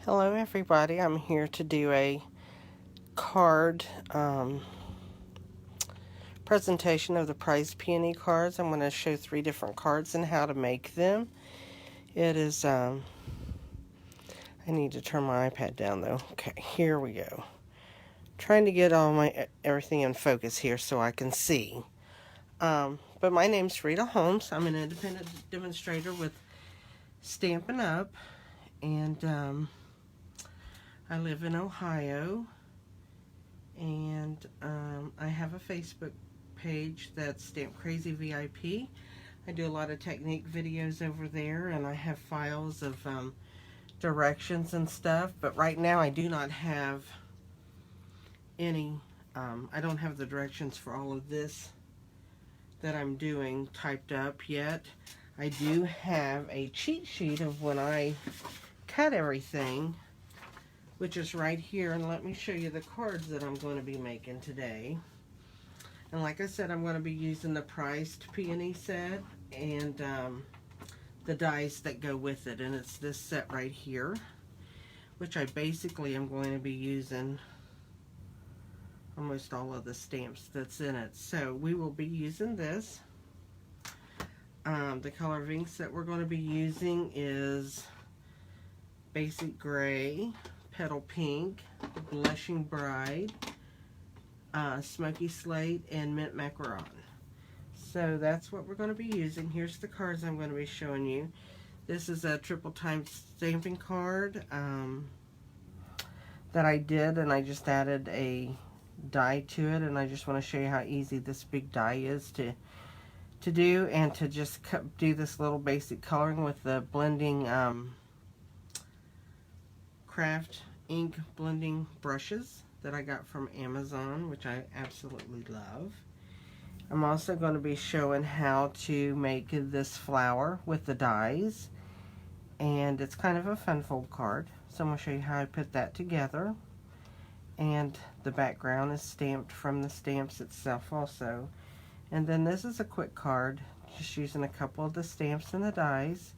Hello everybody, I'm here to do a card presentation of the prize peony cards. I'm going to show 3 different cards and how to make them. It is, I need to turn my iPad down though. Okay, here we go. Trying to get everything in focus here so I can see. But my name's Rita Holmes. I'm an independent demonstrator with Stampin' Up, and I live in Ohio, and I have a Facebook page that's Stamp Crazy VIP. I do a lot of technique videos over there, and I have files of directions and stuff, but right now I do not have any, I don't have the directions for all of this that I'm doing typed up yet. I do have a cheat sheet of when I cut everything, which is right here, and let me show you the cards that I'm going to be making today. And like I said, I'm going to be using the prized peony set and the dies that go with it, and it's this set right here, which I basically am going to be using almost all of the stamps that's in it. So we will be using this. The color of inks that we're going to be using is Basic Gray, Petal Pink, Blushing Bride, Smoky Slate, and Mint Macaron. So that's what we're going to be using. Here's the cards I'm going to be showing you. This is a triple time stamping card that I did, and I just added a die to it, and I just want to show you how easy this big die is to do, and to just do this little basic coloring with the blending craft ink blending brushes that I got from Amazon, which I absolutely love. I'm also going to be showing how to make this flower with the dies, and it's kind of a fun fold card, so I'm going to show you how I put that together. And the background is stamped from the stamps itself also. And then this is a quick card, just using a couple of the stamps and the dies,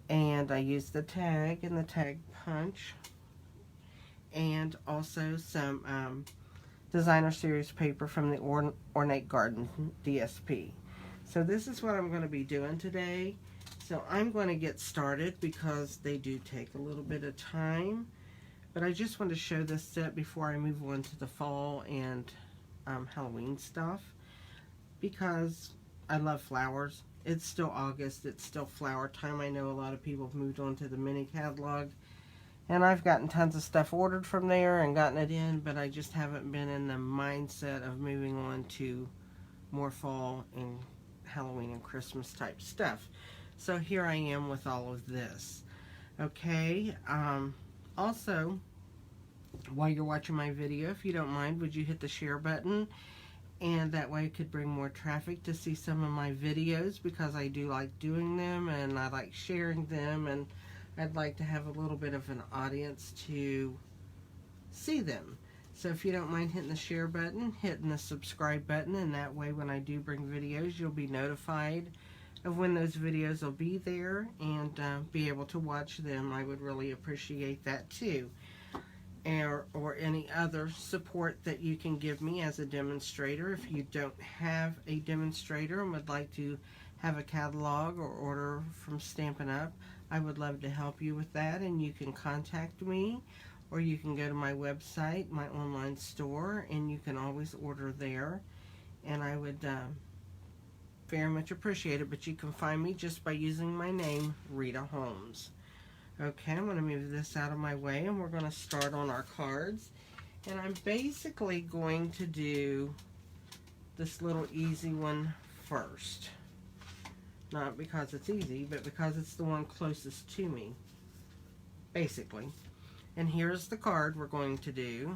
and I used the tag and the tag punch, and also some designer series paper from the Ornate Garden DSP. So this is what I'm going to be doing today. So I'm going to get started because they do take a little bit of time, but I just want to show this set before I move on to the fall and Halloween stuff, because I love flowers. It's still August, it's still flower time. I know a lot of people have moved on to the mini catalog, and I've gotten tons of stuff ordered from there and gotten it in, but I just haven't been in the mindset of moving on to more fall and Halloween and Christmas type stuff. So here I am with all of this. Okay, also, while you're watching my video, if you don't mind, would you hit the share button? And that way it could bring more traffic to see some of my videos, because I do like doing them and I like sharing them, and I'd like to have a little bit of an audience to see them. So if you don't mind hitting the share button, hitting the subscribe button, and that way when I do bring videos, you'll be notified of when those videos will be there and be able to watch them. I would really appreciate that too. Or any other support that you can give me as a demonstrator. If you don't have a demonstrator and would like to have a catalog or order from Stampin' Up, I would love to help you with that, and you can contact me, or you can go to my website, my online store, and you can always order there, and I would very much appreciate it. But you can find me just by using my name, Rita Holmes. Okay, I'm going to move this out of my way, and we're going to start on our cards. And I'm basically going to do this little easy one first. Not because it's easy, but because it's the one closest to me, basically. And here's the card we're going to do.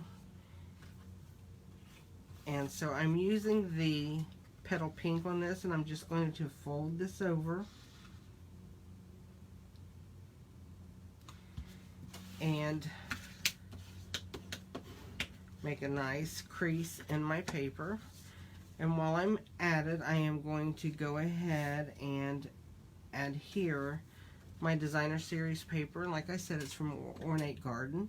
And so I'm using the Petal Pink on this, and I'm just going to fold this over and make a nice crease in my paper. And while I'm at it, I am going to go ahead and adhere my designer series paper. Like I said, it's from Ornate Garden.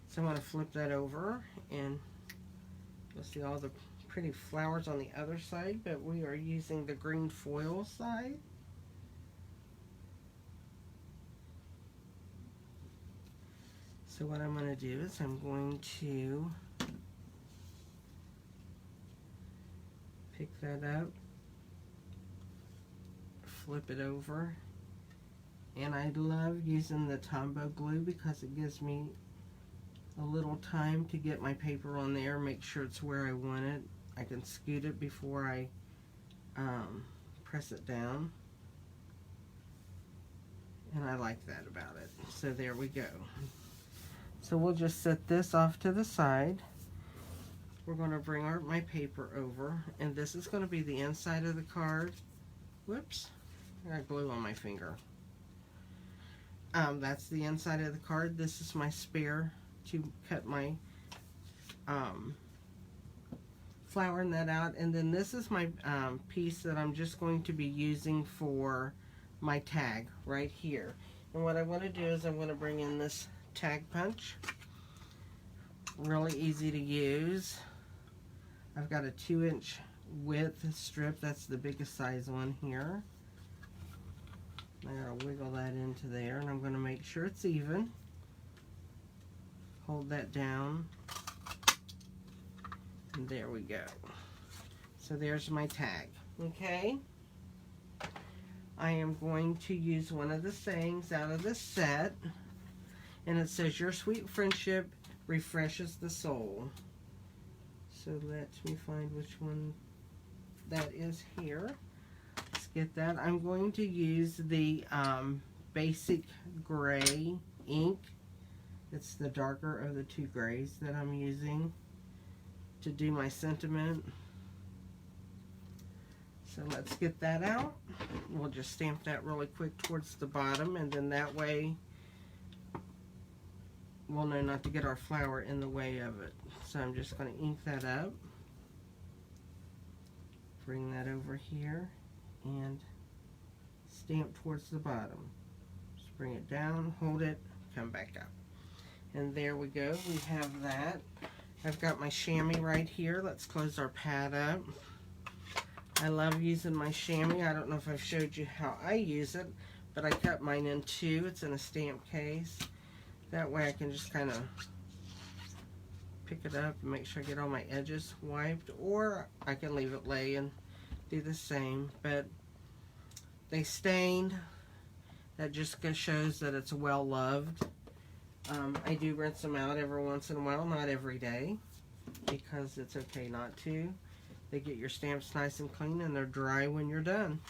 So I'm going to flip that over, and you'll see all the pretty flowers on the other side, but we are using the green foil side. So what I'm going to do is I'm going to pick that up, flip it over, and I love using the Tombow glue because it gives me a little time to get my paper on there, make sure it's where I want it. I can scoot it before I press it down, and I like that about it. So there we go. So we'll just set this off to the side. We're going to bring my paper over, and this is going to be the inside of the card. Whoops, I got glue on my finger. That's the inside of the card. This is my spare to cut my flower and that out, and then this is my piece that I'm just going to be using for my tag right here. And what I want to do is I'm going to bring in this tag punch. Really easy to use. I've got a 2-inch width strip. That's the biggest size one here. I gotta wiggle that into there, and I'm going to make sure it's even. Hold that down, and there we go. So there's my tag. Okay, I am going to use one of the sayings out of this set, and it says, "Your sweet friendship refreshes the soul." So let me find which one that is here. Let's get that. I'm going to use the basic gray ink. It's the darker of the two grays that I'm using to do my sentiment. So let's get that out. We'll just stamp that really quick towards the bottom, and then that way we'll know not to get our flower in the way of it. So I'm just going to ink that up, bring that over here, and stamp towards the bottom. Just bring it down, hold it, come back up. And there we go, we have that. I've got my chamois right here. Let's close our pad up. I love using my chamois. I don't know if I've showed you how I use it, but I cut mine in two. It's in a stamp case. That way I can just kind of pick it up and make sure I get all my edges wiped, or I can leave it lay and do the same. But they stained. That just shows that it's well loved. I do rinse them out every once in a while, not every day, because it's okay not to. They get your stamps nice and clean, and they're dry when you're done.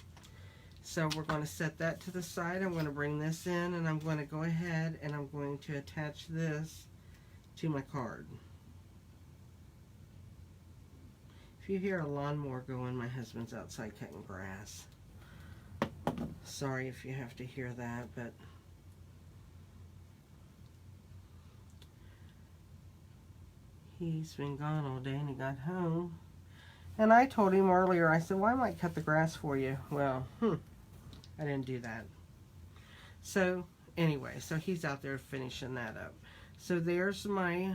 So we're going to set that to the side. I'm going to bring this in, and I'm going to go ahead and I'm going to attach this to my card. If you hear a lawnmower going, my husband's outside cutting grass. Sorry if you have to hear that, but he's been gone all day and he got home. And I told him earlier, I said, well, I might cut the grass for you. Well, I didn't do that. So anyway, so he's out there finishing that up. So there's my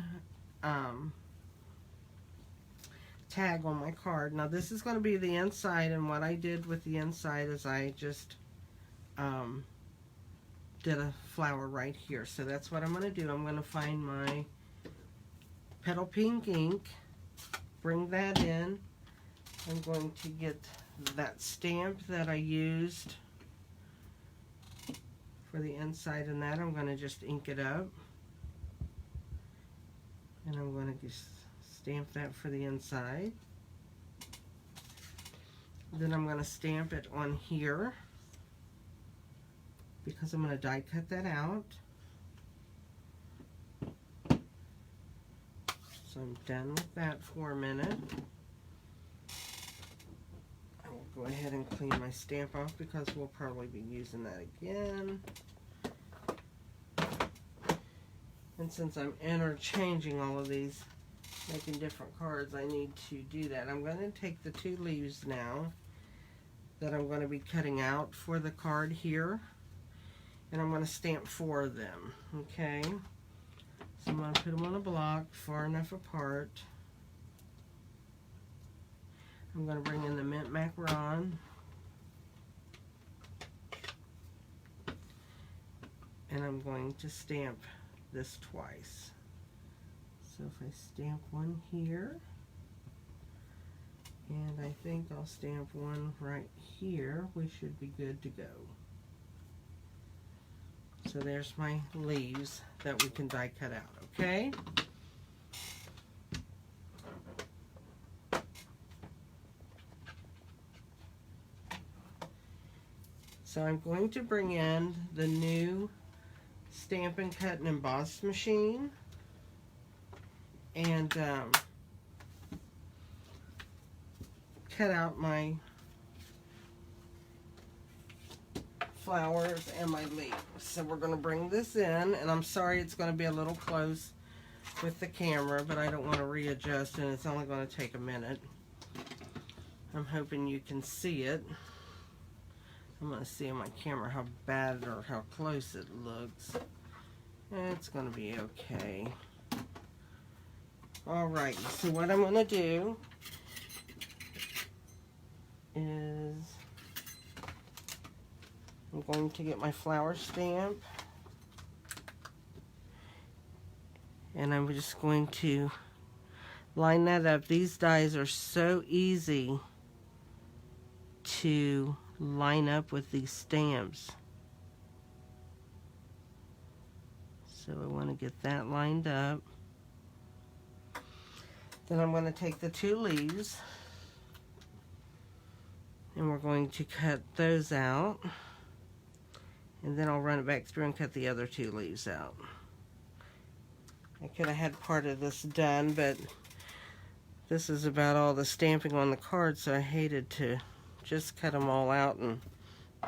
tag on my card. Now this is going to be the inside, and what I did with the inside is I just did a flower right here. So that's what I'm going to do. I'm going to find my Petal Pink ink, bring that in. I'm going to get that stamp that I used for the inside, and that I'm going to just ink it up, and I'm going to just stamp that for the inside. Then I'm going to stamp it on here because I'm going to die cut that out. So I'm done with that for a minute. I will go ahead and clean my stamp off because we'll probably be using that again. And since I'm interchanging all of these, making different cards, I need to do that. I'm going to take the two leaves now that I'm going to be cutting out for the card here, And I'm going to stamp 4 of them. Okay, so I'm going to put them on a block far enough apart. I'm going to bring in the mint macaron. And I'm going to stamp this twice. So if I stamp one here, and I think I'll stamp one right here, we should be good to go. So there's my leaves that we can die cut out, okay? So I'm going to bring in the new Stampin' Cut and Emboss machine, and cut out my flowers and my leaves. So we're going to bring this in, and I'm sorry it's going to be a little close with the camera, but I don't want to readjust, and it's only going to take a minute. I'm hoping you can see it. I'm going to see on my camera how bad or how close it looks. It's going to be okay. Alright, so what I'm going to do is I'm going to get my flower stamp, and I'm just going to line that up. These dies are so easy to line up with these stamps. So I want to get that lined up. Then I'm going to take the 2 leaves, and we're going to cut those out, and then I'll run it back through and cut the other 2 leaves out. I could have had part of this done, but this is about all the stamping on the card, so I hated to just cut them all out and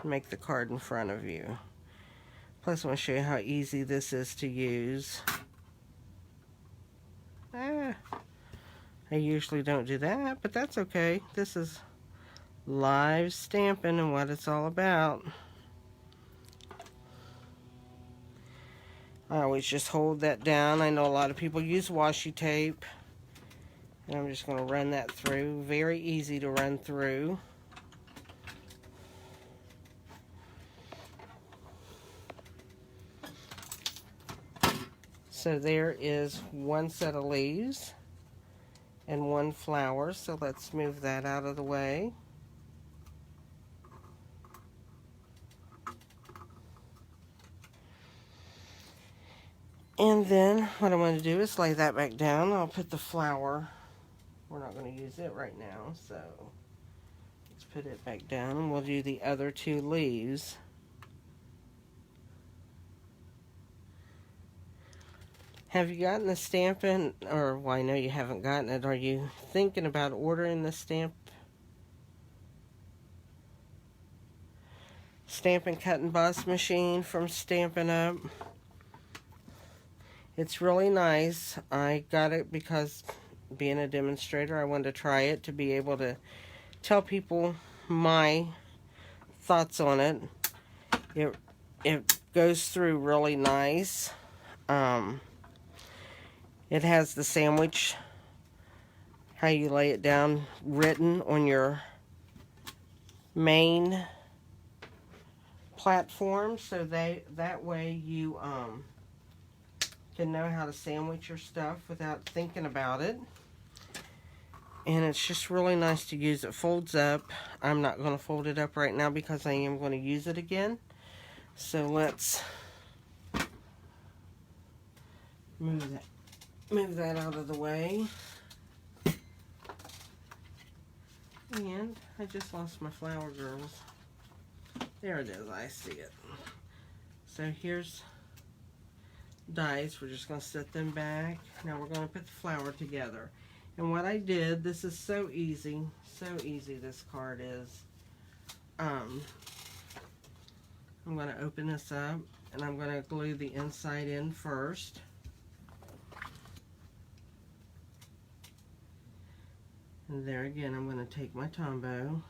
make the card in front of you. Plus I want to show you how easy this is to use. I usually don't do that, but that's okay. This is live stamping and what it's all about. I always just hold that down. I know a lot of people use washi tape, and I'm just going to run that through. Very easy to run through. So there is one set of leaves and one flower, so let's move that out of the way. And then what I'm going to do is lay that back down. I'll put the flower, we're not going to use it right now, so let's put it back down, and we'll do the other 2 leaves. Have you gotten the Stampin', or well, I know you haven't gotten it, are you thinking about ordering the Stampin' Cut and Emboss machine from Stampin' Up? It's really nice. I got it because, being a demonstrator, I wanted to try it to be able to tell people my thoughts on it. It goes through really nice. It has the sandwich, how you lay it down, written on your main platform, so that way you can know how to sandwich your stuff without thinking about it. And it's just really nice to use. It folds up. I'm not going to fold it up right now because I am going to use it again. So let's move that out of the way. And I just lost my flower, girls. There it is, I see it. So here's dies. We're just going to set them back. Now we're going to put the flower together. And what I did, this is so easy this card is. I'm going to open this up, and I'm going to glue the inside in first. And there again, I'm going to take my Tombow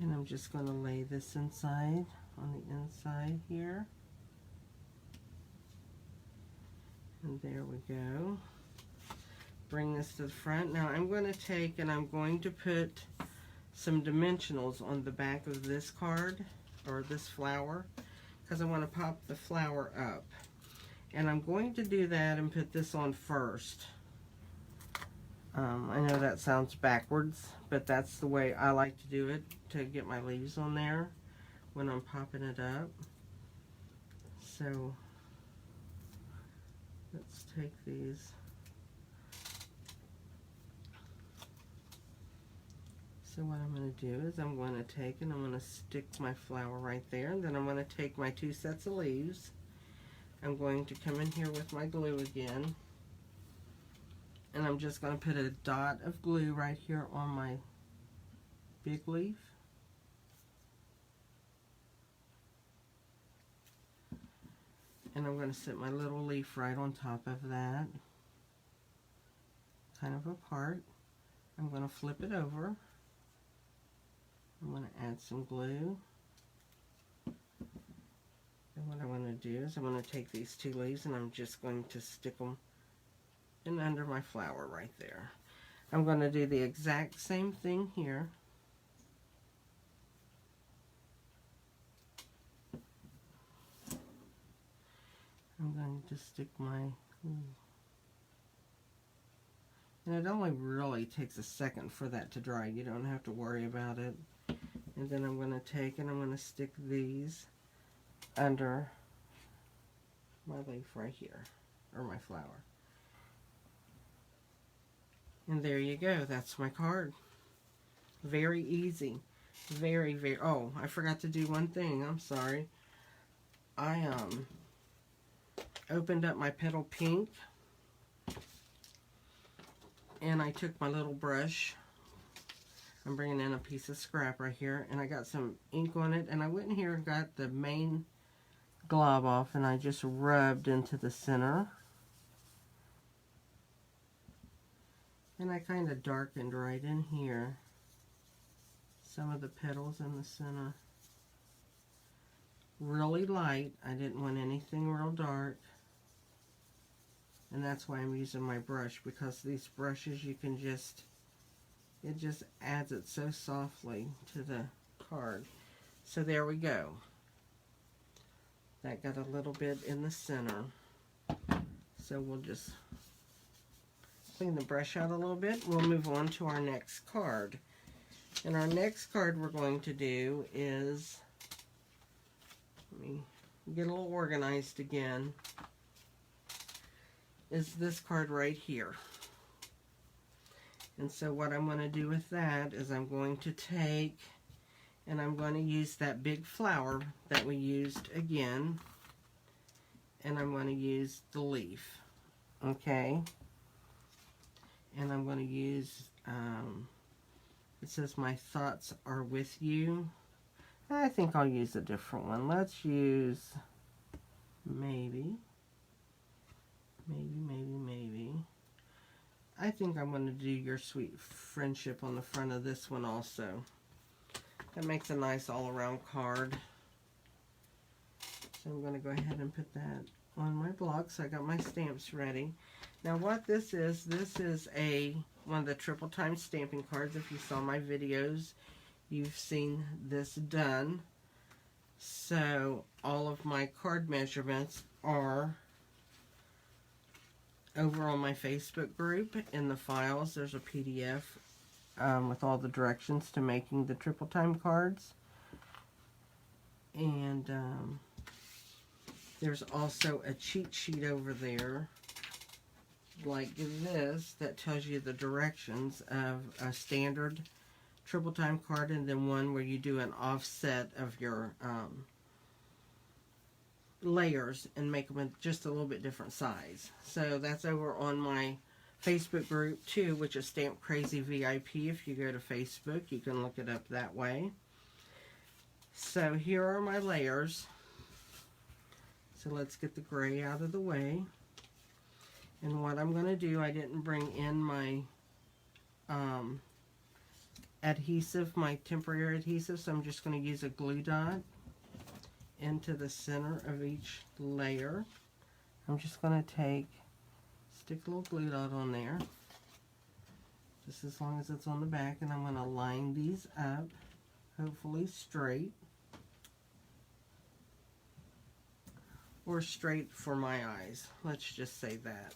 And I'm just going to lay this inside, on the inside here. And there we go. Bring this to the front. Now I'm going to take and I'm going to put some dimensionals on the back of this card, or this flower, because I want to pop the flower up. And I'm going to do that and put this on first. I know that sounds backwards, but that's the way I like to do it, to get my leaves on there when I'm popping it up. So let's take these. So what I'm going to do is I'm going to take and I'm going to stick my flower right there. And then I'm going to take my 2 sets of leaves. I'm going to come in here with my glue again. And I'm just going to put a dot of glue right here on my big leaf. And I'm going to set my little leaf right on top of that, kind of apart. I'm going to flip it over. I'm going to add some glue. And what I want to do is I'm going to take these 2 leaves and I'm just going to stick them in under my flower right there. I'm going to do the exact same thing here. I'm going to stick my, and it only really takes a second for that to dry. You don't have to worry about it. And then I'm going to take and I'm going to stick these under my leaf right here, or my flower. And there you go. That's my card. Very easy. Very, very, oh, I forgot to do one thing. I'm sorry. I opened up my petal pink and I took my little brush. I'm bringing in a piece of scrap right here, and I got some ink on it, and I went in here and got the main glob off, and I just rubbed into the center. And I kind of darkened right in here some of the petals in the center. Really light. I didn't want anything real dark. And that's why I'm using my brush, because these brushes you can just, it just adds it so softly to the card. So there we go. That got a little bit in the center. So we'll just clean the brush out a little bit. We'll move on to our next card. And our next card we're going to do is, let me get a little organized again, is this card right here. And so what I'm going to do with that is I'm going to take and I'm going to use that big flower that we used again, and I'm going to use the leaf, okay? And I'm going to use, it says my thoughts are with you. I think I'll use a different one. Let's use maybe. I think I'm going to do your sweet friendship on the front of this one also. That makes a nice all-around card. So I'm going to go ahead and put that on my block. So I got my stamps ready. Now what this is one of the triple time stamping cards. If you saw my videos, you've seen this done. So all of my card measurements are over on my Facebook group. In the files, there's a PDF with all the directions to making the triple time cards. And there's also a cheat sheet over there like this that tells you the directions of a standard triple time card, and then one where you do an offset of your layers and make them just a little bit different size. So that's over on my Facebook group too, which is Stamp Crazy VIP. If you go to Facebook, you can look it up that way. So here are my layers. So let's get the gray out of the way. And what I'm going to do, I didn't bring in my adhesive, my temporary adhesive, so I'm just going to use a glue dot into the center of each layer. I'm just going to stick a little glue dot on there, just as long as it's on the back, and I'm going to line these up, hopefully straight, or straight for my eyes, let's just say that.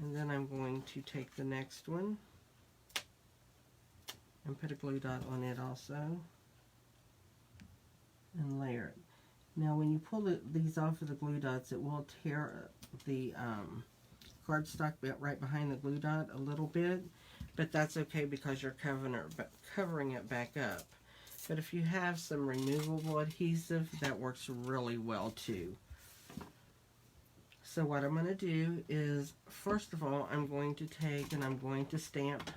And then I'm going to take the next one and put a glue dot on it also, and layer it. Now when you pull these off of the glue dots, it will tear the cardstock bit right behind the glue dot a little bit, but that's okay because you're covering it back up. But if you have some removable adhesive, that works really well too. So what I'm going to do is, first of all, I'm going to take and I'm going to stamp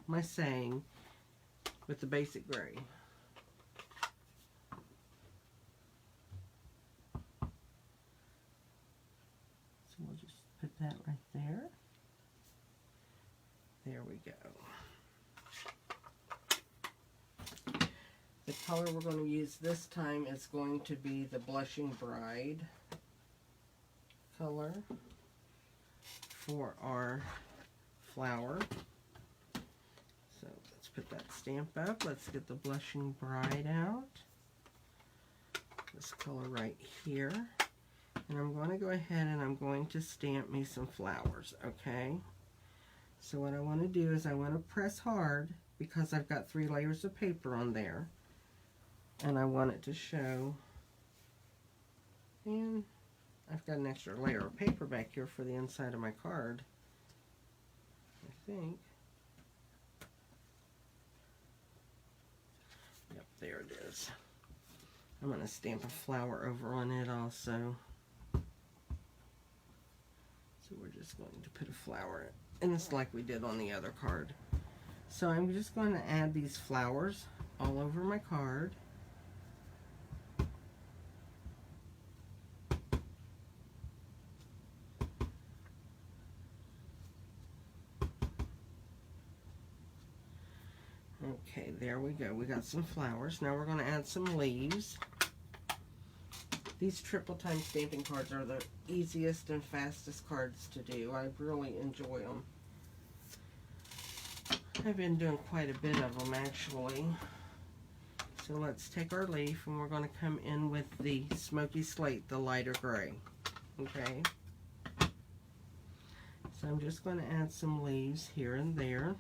my saying with the basic gray. So we'll just put that right there. There we go. The color we're going to use this time is going to be the Blushing Bride color for our flower. So let's put that stamp up. Let's get the Blushing Bride out. This color right here. And I'm going to go ahead and I'm going to stamp me some flowers, okay? So what I want to do is I want to press hard because I've got 3 layers of paper on there. And I want it to show. And I've got an extra layer of paper back here for the inside of my card, I think. Yep, there it is. I'm going to stamp a flower over on it also. So we're just going to put a flower in. And it's like we did on the other card. So I'm just going to add these flowers all over my card. Okay, there we go. We got some flowers. Now we're going to add some leaves. These triple time stamping cards are the easiest and fastest cards to do. I really enjoy them. I've been doing quite a bit of them actually. So let's take our leaf and we're going to come in with the Smoky Slate, the lighter gray. Okay. So I'm just going to add some leaves here and there.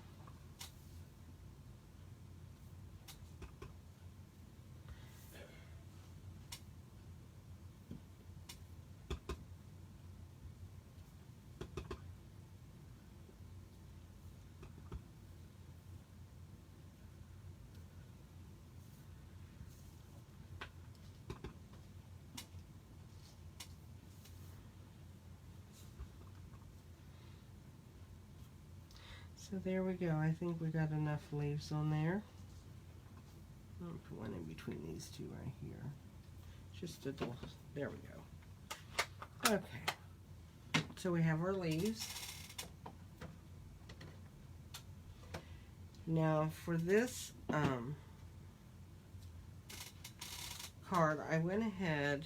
So there we go. I think we got enough leaves on there. I'll put one in between these two right here. Just a little, there we go. Okay. So we have our leaves. Now for this card, I went ahead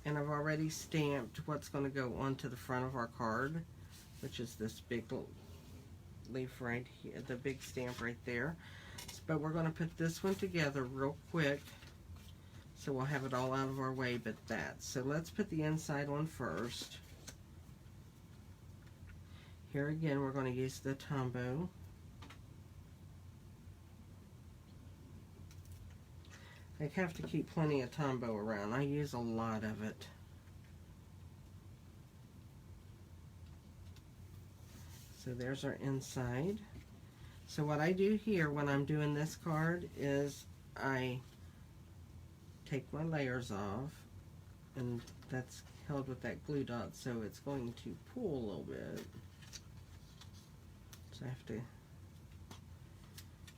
and I've already stamped what's going to go onto the front of our card, which is this big leaf right here, the big stamp right there. But we're going to put this one together real quick so we'll have it all out of our way but that. So let's put the inside one first. Here again we're going to use the Tombow. I have to keep plenty of Tombow around. I use a lot of it. So there's our inside. So what I do here when I'm doing this card is I take my layers off, and that's held with that glue dot, so it's going to pull a little bit. So I have to,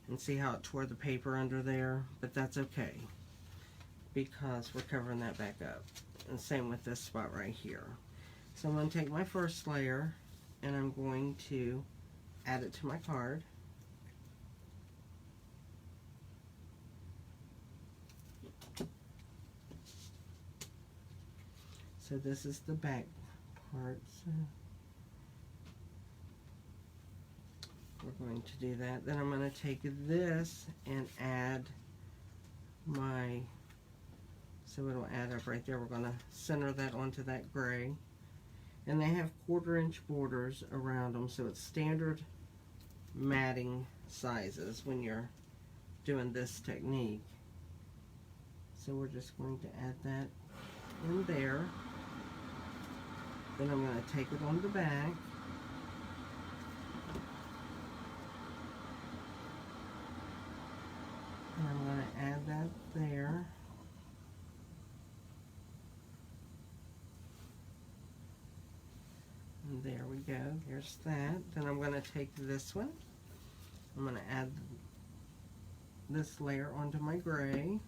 and see how it tore the paper under there, but that's okay because we're covering that back up. And same with this spot right here. So I'm going to take my first layer and I'm going to add it to my card. So this is the back part. So we're going to do that. Then I'm going to take this and add my, so it'll add up right there. We're going to center that onto that gray. And they have 1/4 inch borders around them, so it's standard matting sizes when you're doing this technique. So we're just going to add that in there. Then I'm going to take it on the back. And I'm going to add that there. And there we go. Here's that. Then I'm going to take this one. I'm going to add this layer onto my gray.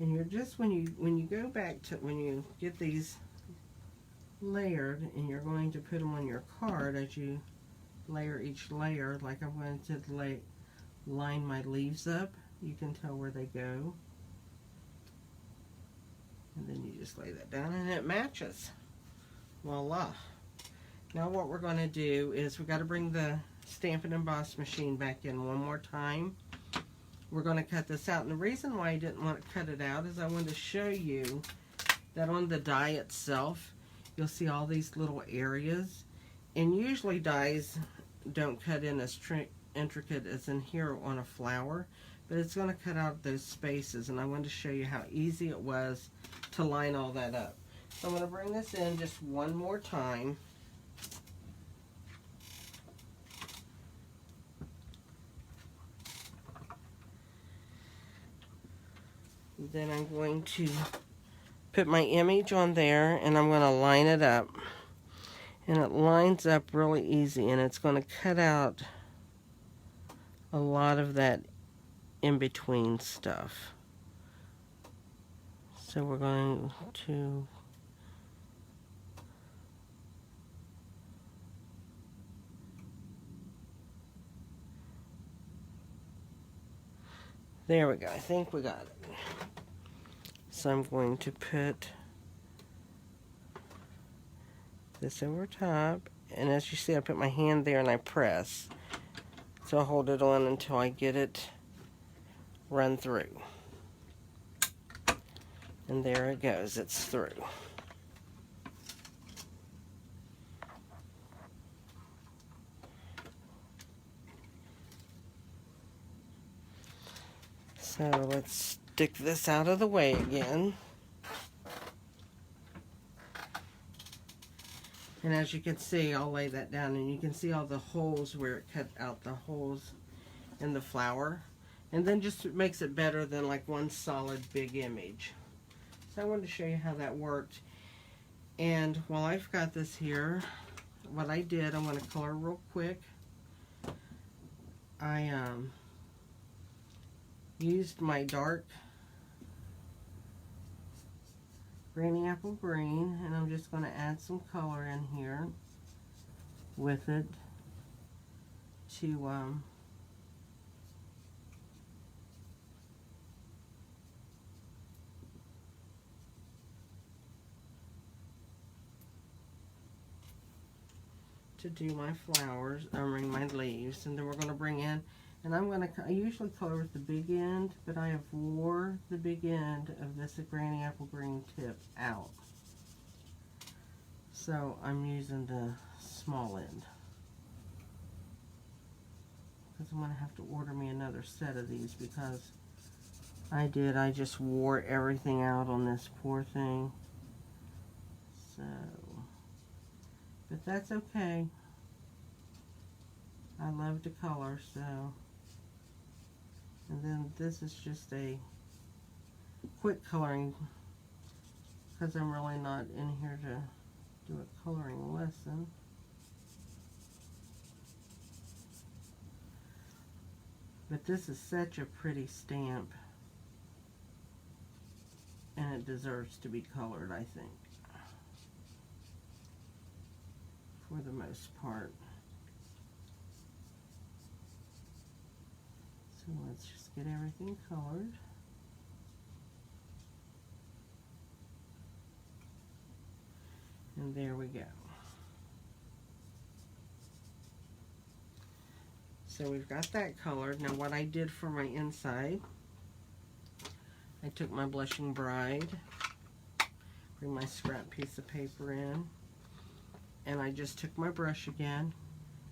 And you're just, when you go back to, when you get these layered and you're going to put them on your card, as you layer each layer, like I'm going to line my leaves up, you can tell where they go. And then you just lay that down and it matches. Voila. Now what we're going to do is we've got to bring the Stampin' Emboss machine back in one more time. We're going to cut this out, and the reason why I didn't want to cut it out is I wanted to show you that on the die itself you'll see all these little areas, and usually dies don't cut in as intricate as in here on a flower, but it's going to cut out those spaces, and I wanted to show you how easy it was to line all that up. So I'm going to bring this in just one more time. Then I'm going to put my image on there and I'm going to line it up. And it lines up really easy, and it's going to cut out a lot of that in-between stuff. So we're going to there we go. I think we got it. So I'm going to put this over top, and as you see, I put my hand there and I press. So I'll hold it on until I get it run through. And there it goes, it's through. So let's stick this out of the way again. And as you can see, I'll lay that down, and you can see all the holes where it cut out the holes in the flower. And then just makes it better than like one solid big image. So I wanted to show you how that worked. And while I've got this here, what I did, I'm going to color real quick. I used my dark Granny Apple Green, and I'm just going to add some color in here with it to do my flowers, my leaves. And then we're going to bring in, and I usually color with the big end, but I have wore the big end of this Granny Apple Green tip out. So I'm using the small end, because I'm going to have to order me another set of these, because I just wore everything out on this poor thing. So, but that's okay. I love to color, so. And then this is just a quick coloring, because I'm really not in here to do a coloring lesson. But this is such a pretty stamp, and it deserves to be colored, I think, for the most part. So So let's just get everything colored. And there we go. So we've got that colored. Now what I did for my inside, I took my Blushing Bride, bring my scrap piece of paper in, and I just took my brush again,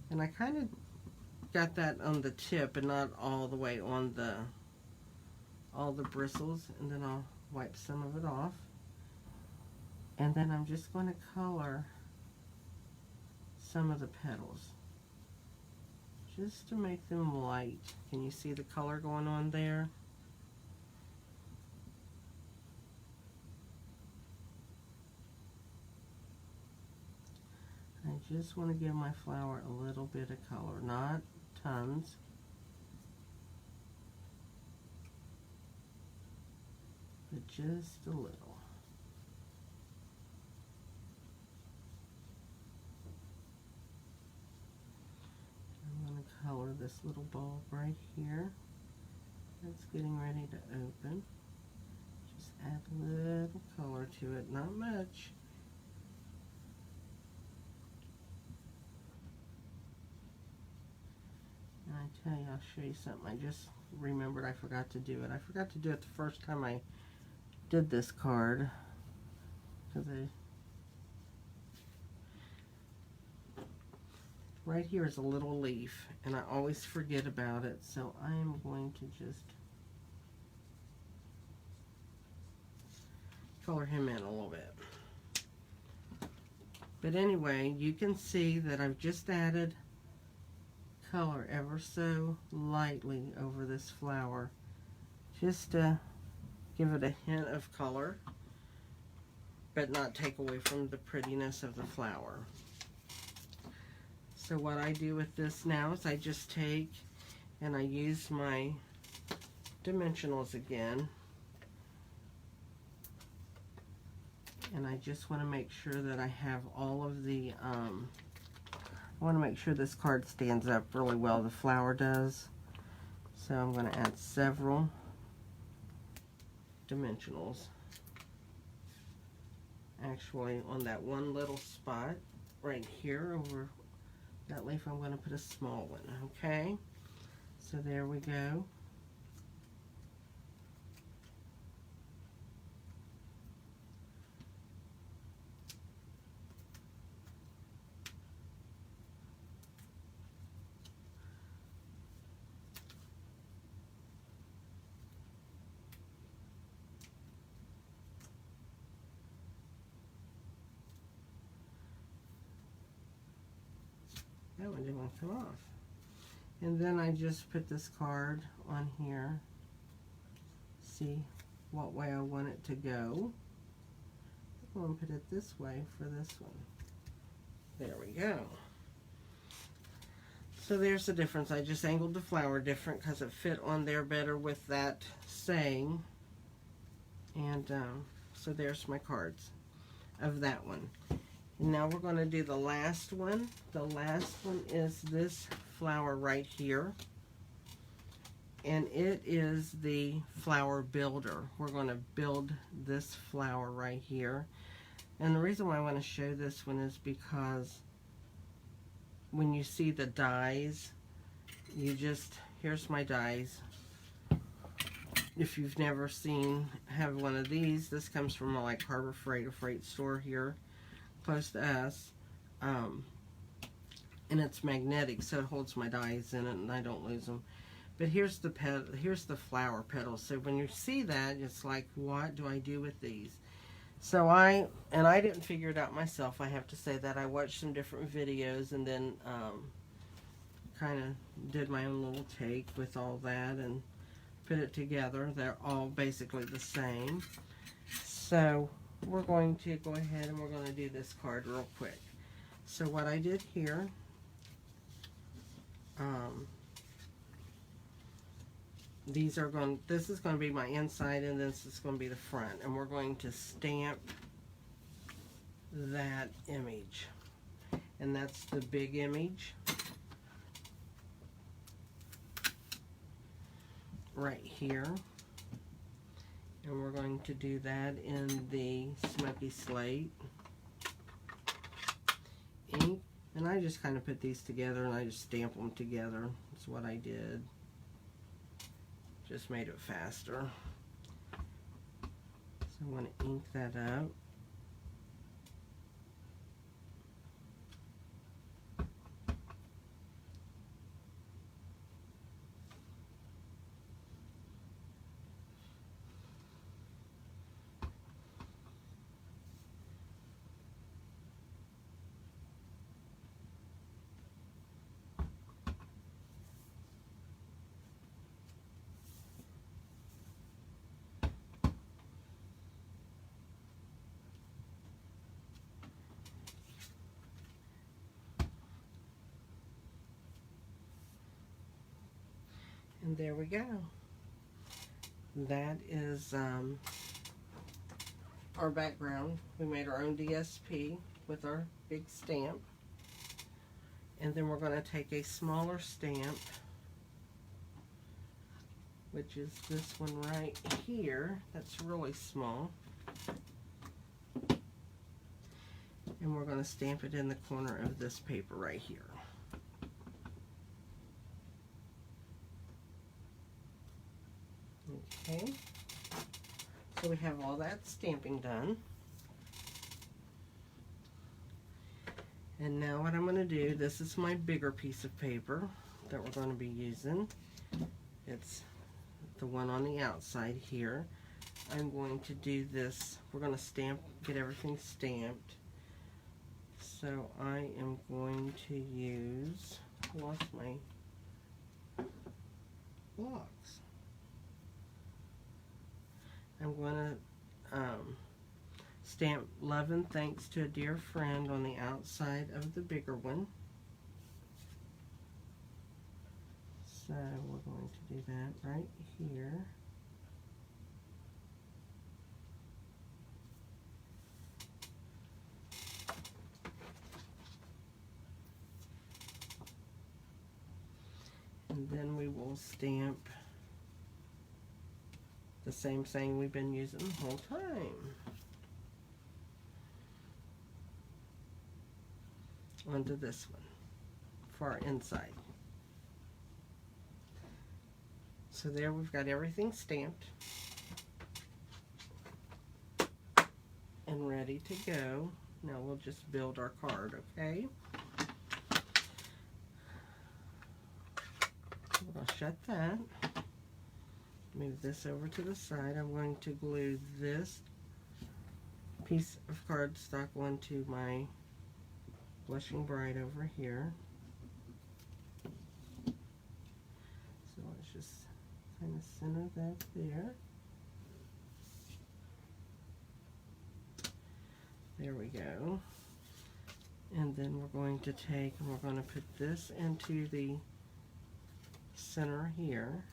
and I kind of got that on the tip and not all the way on all the bristles, and then I'll wipe some of it off. And then I'm just going to color some of the petals just to make them light. Can you see the color going on there? I just want to give my flower a little bit of color, not tons. But just a little. I'm going to color this little bulb right here. That's getting ready to open. Just add a little color to it, not much. And I tell you, I'll show you something. I just remembered I forgot to do it. I forgot to do it the first time I did this card. Because right here is a little leaf, and I always forget about it, so I am going to just color him in a little bit. But anyway, you can see that I've just added color ever so lightly over this flower, just to give it a hint of color, but not take away from the prettiness of the flower. So what I do with this now is I just take and I use my dimensionals again, and I just want to make sure that I have all of the I want to make sure this card stands up really well. The flower does. So I'm going to add several dimensionals. Actually, on that one little spot right here over that leaf, I'm going to put a small one. Okay? So there we go. That one didn't want to come off. And then I just put this card on here. See what way I want it to go. I'm going to put it this way for this one. There we go. So there's the difference. I just angled the flower different because it fit on there better with that saying. And so there's my cards of that one. And now we're going to do the last one. The last one is this flower right here. And it is the flower builder. We're going to build this flower right here. And the reason why I want to show this one is because when you see the dies, you just, here's my dies. If you've never have one of these, this comes from like Harbor Freight, a freight store here close to us, and it's magnetic, so it holds my dies in it and I don't lose them. But here's the flower petals. So when you see that, it's like, what do I do with these? So I didn't figure it out myself. I have to say that I watched some different videos and then kind of did my own little take with all that and put it together. They're all basically the same. So we're going to go ahead and we're going to do this card real quick. So what I did here, this is going to be my inside and this is going to be the front, and we're going to stamp that image, and that's the big image. right here. And we're going to do that in the Smoky Slate ink. And I just kind of put these together and I just stamp them together. That's what I did. Just made it faster. So I'm going to ink that up. And there we go. That is our background. We made our own DSP with our big stamp. And then we're going to take a smaller stamp, which is this one right here. That's really small. And we're going to stamp it in the corner of this paper right here. Okay, so we have all that stamping done. And now what I'm going to do, this is my bigger piece of paper that we're going to be using. It's the one on the outside here. I'm going to do this, we're going to stamp, get everything stamped. So I am going to use, I lost my blocks. I'm going to stamp love and thanks to a dear friend on the outside of the bigger one. So we're going to do that right here. And then we will stamp the same thing we've been using the whole time onto this one for our inside. So there we've got everything stamped and ready to go. Now we'll just build our card, okay? I'll shut that. Move this over to the side. I'm going to glue this piece of cardstock onto my Blushing Bride over here. So let's just kind of center that there. There we go. And then we're going to take and we're going to put this into the center here.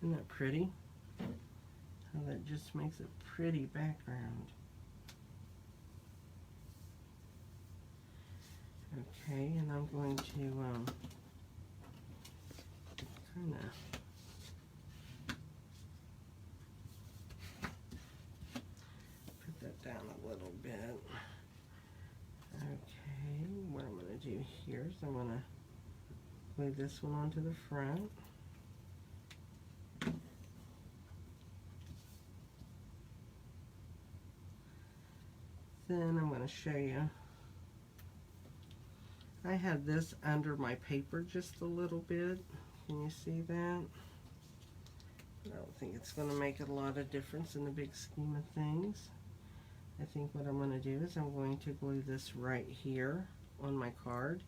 Isn't that pretty? How that just makes a pretty background. Okay, and I'm going to kind of put that down a little bit. Okay, what I'm going to do here is I'm going to glue this one onto the front. Then I'm going to show you, I had this under my paper just a little bit. Can you see that? I don't think it's going to make a lot of difference in the big scheme of things. I think what I'm going to do is I'm going to glue this right here on my card.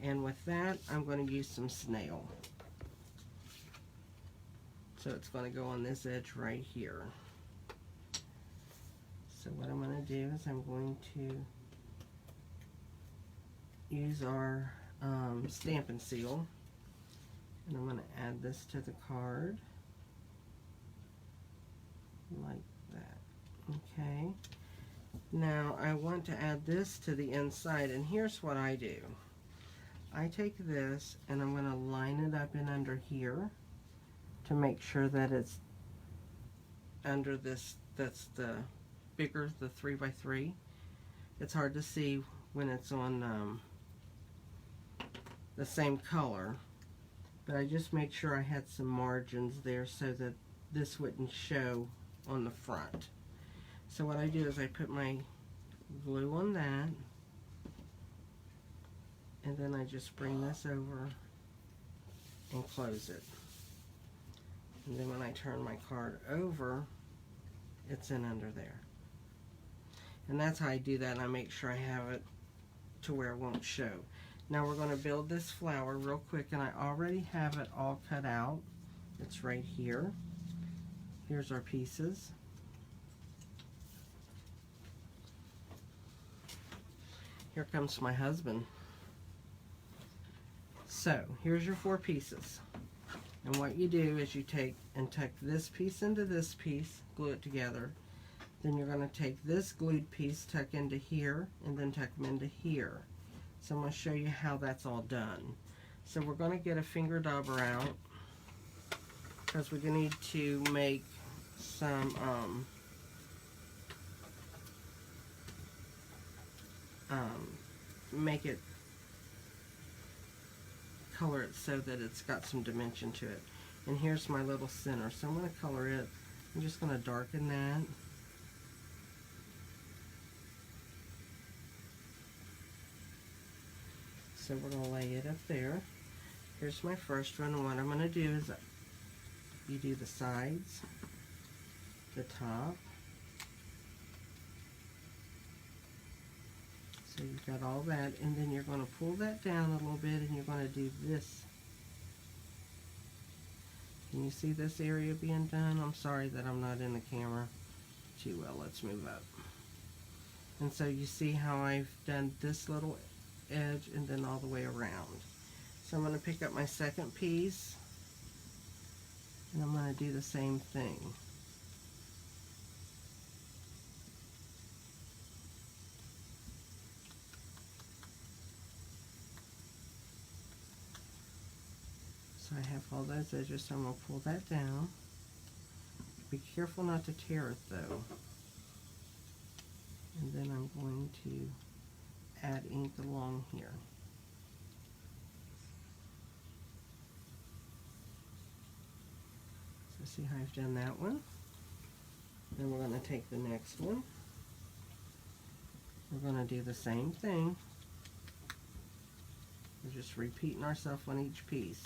And with that, I'm going to use some snail. So it's going to go on this edge right here. So what I'm going to do is I'm going to use our Stampin' Seal, and I'm going to add this to the card. like that. Okay. Now I want to add this to the inside, and here's what I do. I take this and I'm going to line it up in under here to make sure that it's under this, that's the bigger, the 3x3. It's hard to see when it's on the same color, but I just make sure I had some margins there so that this wouldn't show on the front. So what I do is I put my glue on that, and then I just bring this over and close it. And then when I turn my card over, it's in under there. And that's how I do that, and I make sure I have it to where it won't show. Now we're going to build this flower real quick, and I already have it all cut out. It's right here. Here's our pieces. Here comes my husband. So here's your 4 pieces, and what you do is you take and tuck this piece into this piece, glue it together. Then you're going to take this glued piece, tuck into here, and then tuck them into here. So I'm going to show you how that's all done. So we're going to get a finger dauber out because we're going to need to make some make it, color it so that it's got some dimension to it. And here's my little center, so I'm going to color it. I'm just going to darken that. So we're going to lay it up there. Here's my first one, and what I'm going to do is you do the sides, the top. So you've got all that, and then you're going to pull that down a little bit, and you're going to do this. Can you see this area being done? I'm sorry that I'm not in the camera too well. Let's move up. And so you see how I've done this little edge and then all the way around. So I'm going to pick up my second piece, and I'm going to do the same thing. So I have all those edges, so I'm going to pull that down. Be careful not to tear it though. And then I'm going to add ink along here. So see how I've done that one? Then we're going to take the next one. We're going to do the same thing. We're just repeating ourselves on each piece.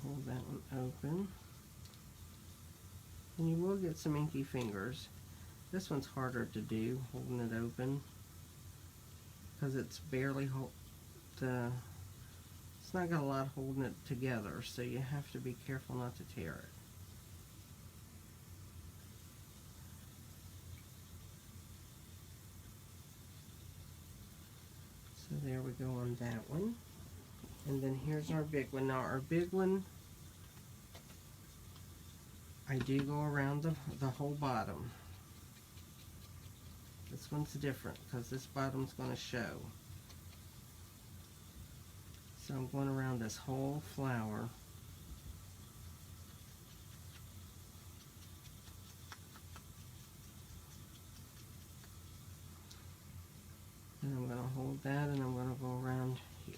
Hold that one open, and you will get some inky fingers. This one's harder to do, holding it open, because it's barely it's not got a lot holding it together, so you have to be careful not to tear it. So there we go on that one. And then here's our big one. Now our big one, I do go around the whole bottom. This one's different because this bottom's going to show. So I'm going around this whole flower. And I'm going to hold that, and I'm going to go around here.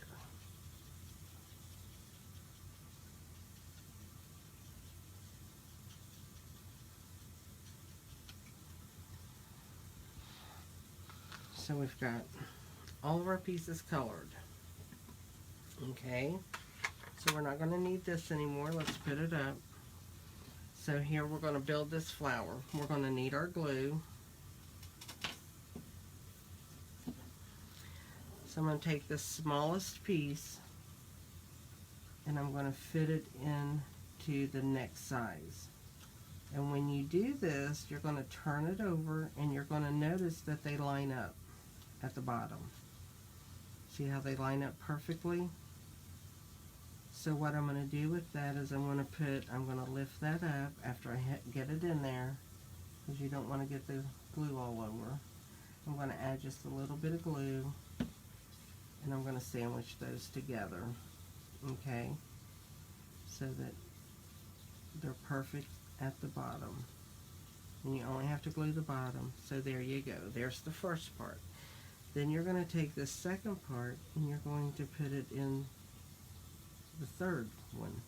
So we've got all of our pieces colored. Okay, so we're not going to need this anymore. Let's put it up. So here we're going to build this flower. We're going to need our glue. So I'm going to take the smallest piece, and I'm going to fit it into the next size. And when you do this, you're going to turn it over and you're going to notice that they line up at the bottom. See how they line up perfectly? So what I'm going to do with that is I'm going to lift that up after I get it in there, because you don't want to get the glue all over. I'm going to add just a little bit of glue, and I'm going to sandwich those together, okay, so that they're perfect at the bottom. And you only have to glue the bottom. So there you go. There's the first part. Then you're going to take this second part and you're going to put it in the third one.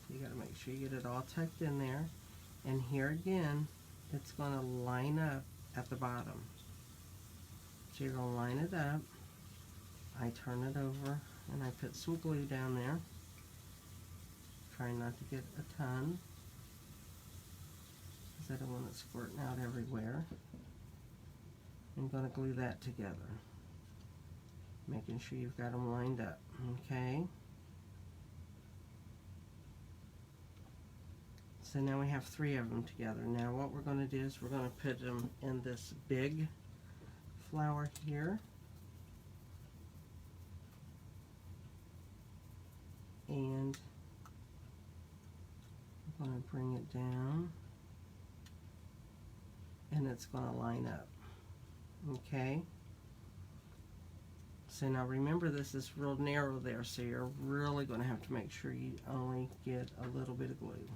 So you got to make sure you get it all tucked in there. And here again, it's going to line up at the bottom. So you're going to line it up. I turn it over and I put some glue down there. Try not to get a ton, because I don't want it squirting out everywhere. I'm going to glue that together, making sure you've got them lined up, okay? So now we have 3 of them together. Now what we're going to do is we're going to put them in this big flower here. And I'm going to bring it down, and it's going to line up, okay? So now remember, this is real narrow there, so you're really going to have to make sure you only get a little bit of glue.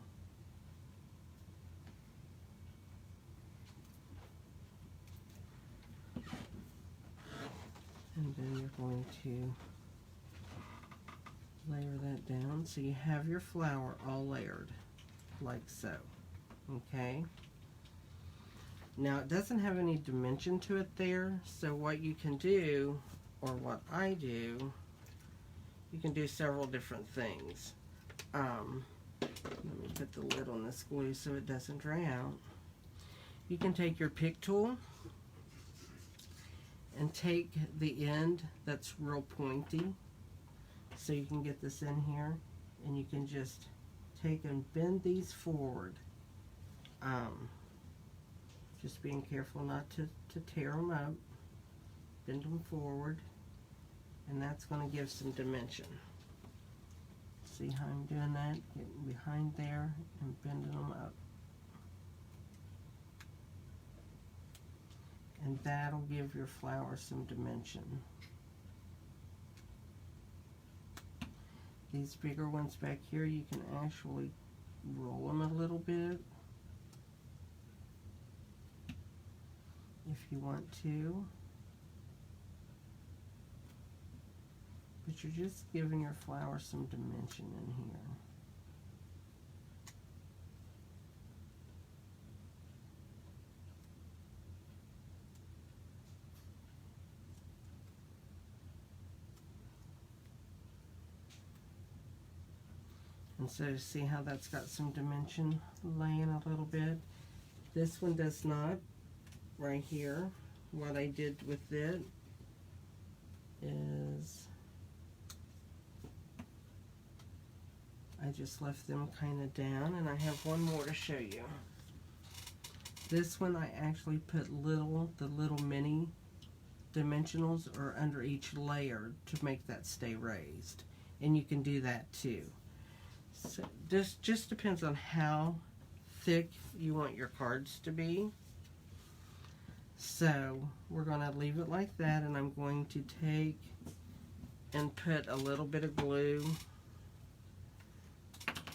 And then you're going to layer that down so you have your flower all layered like so, okay? Now it doesn't have any dimension to it there, so what you can do, or what I do, you can do several different things. Let me put the lid on this glue so it doesn't dry out. You can take your pick tool and take the end that's real pointy, so you can get this in here, and you can just take and bend these forward. Just being careful not to tear them up. Bend them forward, and that's going to give some dimension. See how I'm doing that? Getting behind there and bending them up. And that'll give your flower some dimension. These bigger ones back here, you can actually roll them a little bit if you want to. But you're just giving your flower some dimension in here. And so see how that's got some dimension laying a little bit. This one does not, right here. What I did with it is I just left them kind of down, and I have one more to show you. This one I actually put the little mini dimensionals are under each layer to make that stay raised. And you can do that too. So this just depends on how thick you want your cards to be. So we're going to leave it like that, and I'm going to take and put a little bit of glue.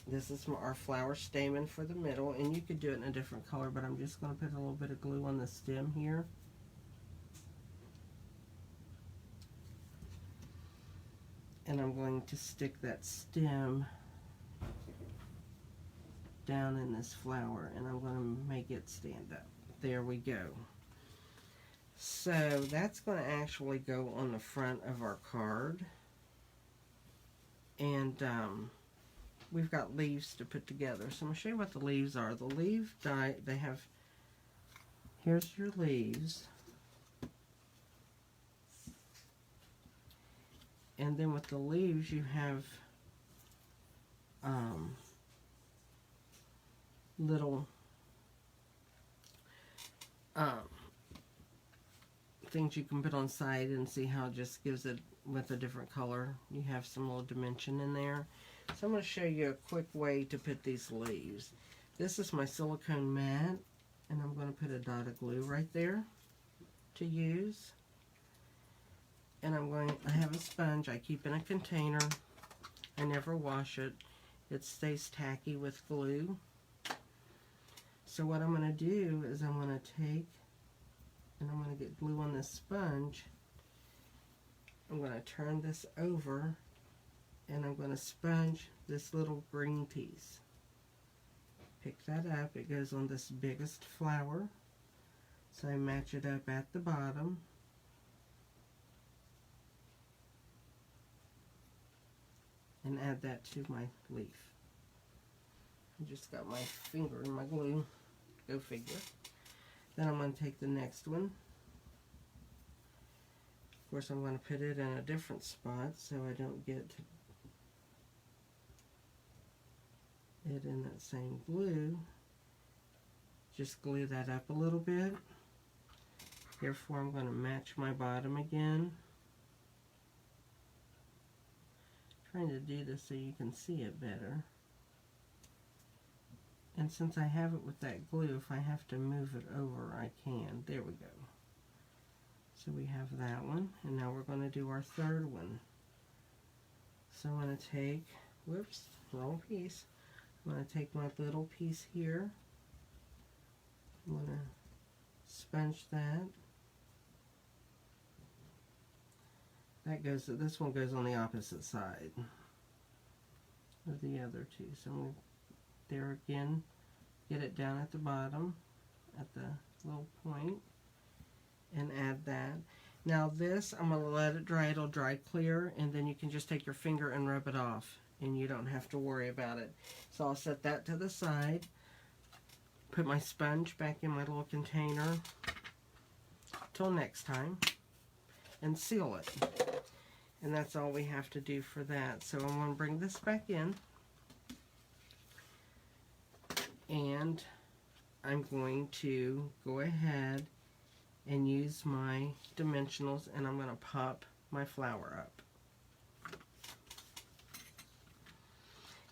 This is our flower stamen for the middle, and you could do it in a different color, but I'm just going to put a little bit of glue on the stem here. And I'm going to stick that stem down in this flower, and I'm going to make it stand up. There we go. So that's going to actually go on the front of our card. And we've got leaves to put together. So I'm going to show you what the leaves are. The leaf die, they have, here's your leaves. And then with the leaves you have little things you can put on side and see how it just gives it with a different color. You have some little dimension in there. So I'm going to show you a quick way to put these leaves. This is my silicone mat, and I'm going to put a dot of glue right there to use. And I have a sponge I keep in a container. I never wash it. It stays tacky with glue. So what I'm going to do is I'm going to take and I'm going to get glue on this sponge. I'm going to turn this over and I'm going to sponge this little green piece. Pick that up. It goes on this biggest flower. So I match it up at the bottom. And add that to my leaf. I just got my finger in my glue. Go figure. Then I'm going to take the next one. Of course, I'm going to put it in a different spot so I don't get it in that same glue. Just glue that up a little bit. Therefore, I'm going to match my bottom again. Trying to do this so you can see it better. And since I have it with that glue, if I have to move it over, I can. There we go. So we have that one, and now we're going to do our third one. So I'm going to take, whoops, wrong piece. I'm going to take my little piece here. I'm going to sponge that. This one goes on the opposite side of the other two. So I'm going to, there again, get it down at the bottom, at the little point, and add that. Now this, I'm going to let it dry. It'll dry clear, and then you can just take your finger and rub it off, and you don't have to worry about it. So I'll set that to the side, put my sponge back in my little container, till next time, and seal it. And that's all we have to do for that. So I'm going to bring this back in, and I'm going to go ahead and use my dimensionals, and I'm going to pop my flower up.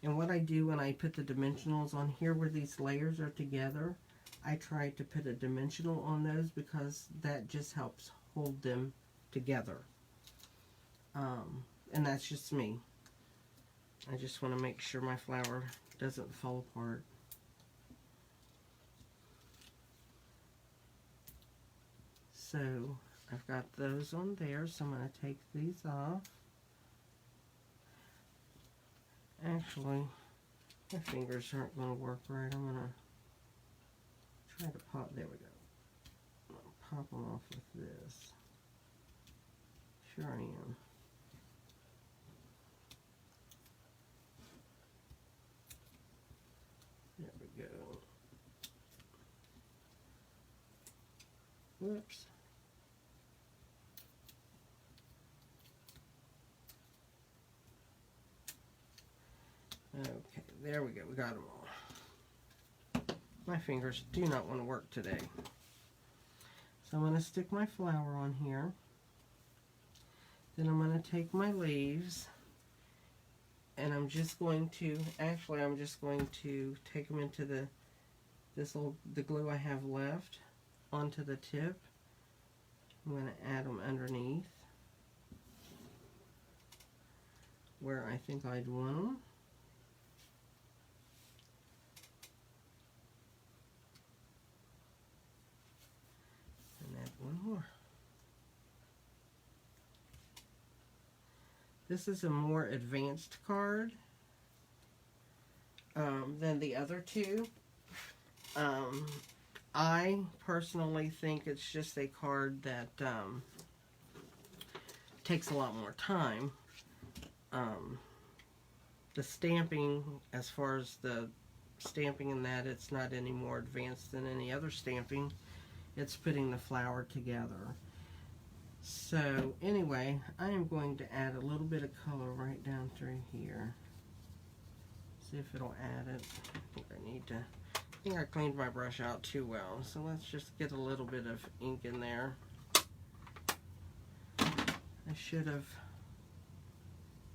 And what I do when I put the dimensionals on here where these layers are together, I try to put a dimensional on those because that just helps hold them together. And that's just me. I just want to make sure my flower doesn't fall apart. So I've got those on there, so I'm going to take these off. Actually, my fingers aren't going to work right. I'm going to try to pop. There we go. I'm going to pop them off with this. Sure I am. There we go. Whoops. Okay, there we go. We got them all. My fingers do not want to work today. So I'm going to stick my flower on here. Then I'm going to take my leaves, and I'm just going to, actually I'm just going to take them into the glue I have left onto the tip. I'm going to add them underneath where I think I'd want them. And add one more. This is a more advanced card than the other two. I personally think it's just a card that takes a lot more time. The stamping, as far as the stamping in that, it's not any more advanced than any other stamping. It's putting the flower together. So anyway, I am going to add a little bit of color right down through here. See if it'll add it. I think I cleaned my brush out too well, so let's just get a little bit of ink in there. I should have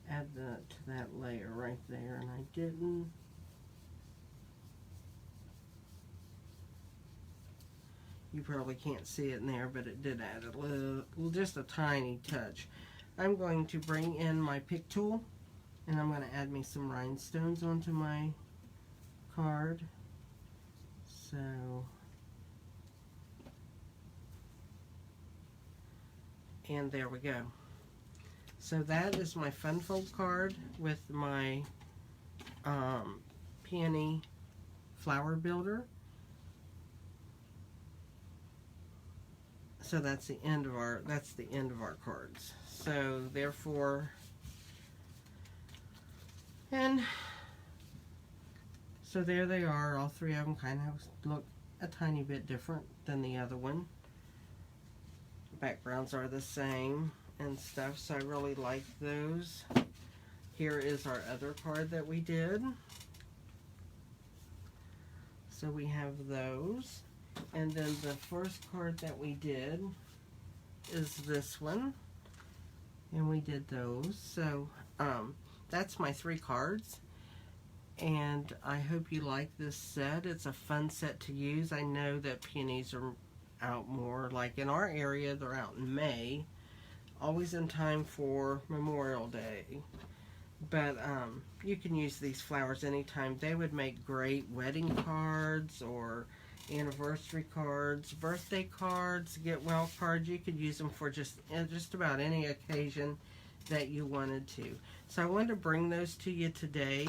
added that to that layer right there, and I didn't. You probably can't see it in there, but it did add a little, just a tiny touch. I'm going to bring in my pick tool, and I'm going to add me some rhinestones onto my card. So, and there we go. So that is my fun fold card with my Peony flower builder. So that's the end of our cards. So therefore, and so there they are. All three of them kind of look a tiny bit different than the other one. Backgrounds are the same and stuff, so I really like those. Here is our other card that we did. So we have those. And then the first card that we did is this one. And we did those. So that's my 3 cards. And I hope you like this set. It's a fun set to use. I know that peonies are out more. Like in our area, they're out in May. Always in time for Memorial Day. But you can use these flowers anytime. They would make great wedding cards or anniversary cards, birthday cards, get well cards. You could use them for just about any occasion that you wanted to. So I wanted to bring those to you today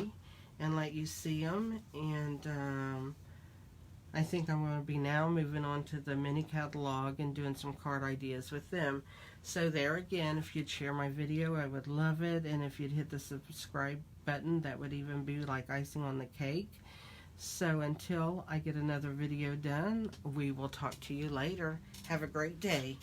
and let you see them. And I think I'm going to be now moving on to the mini catalog and doing some card ideas with them. So there again, if you'd share my video, I would love it. And if you'd hit the subscribe button, that would even be like icing on the cake. So until I get another video done, we will talk to you later. Have a great day.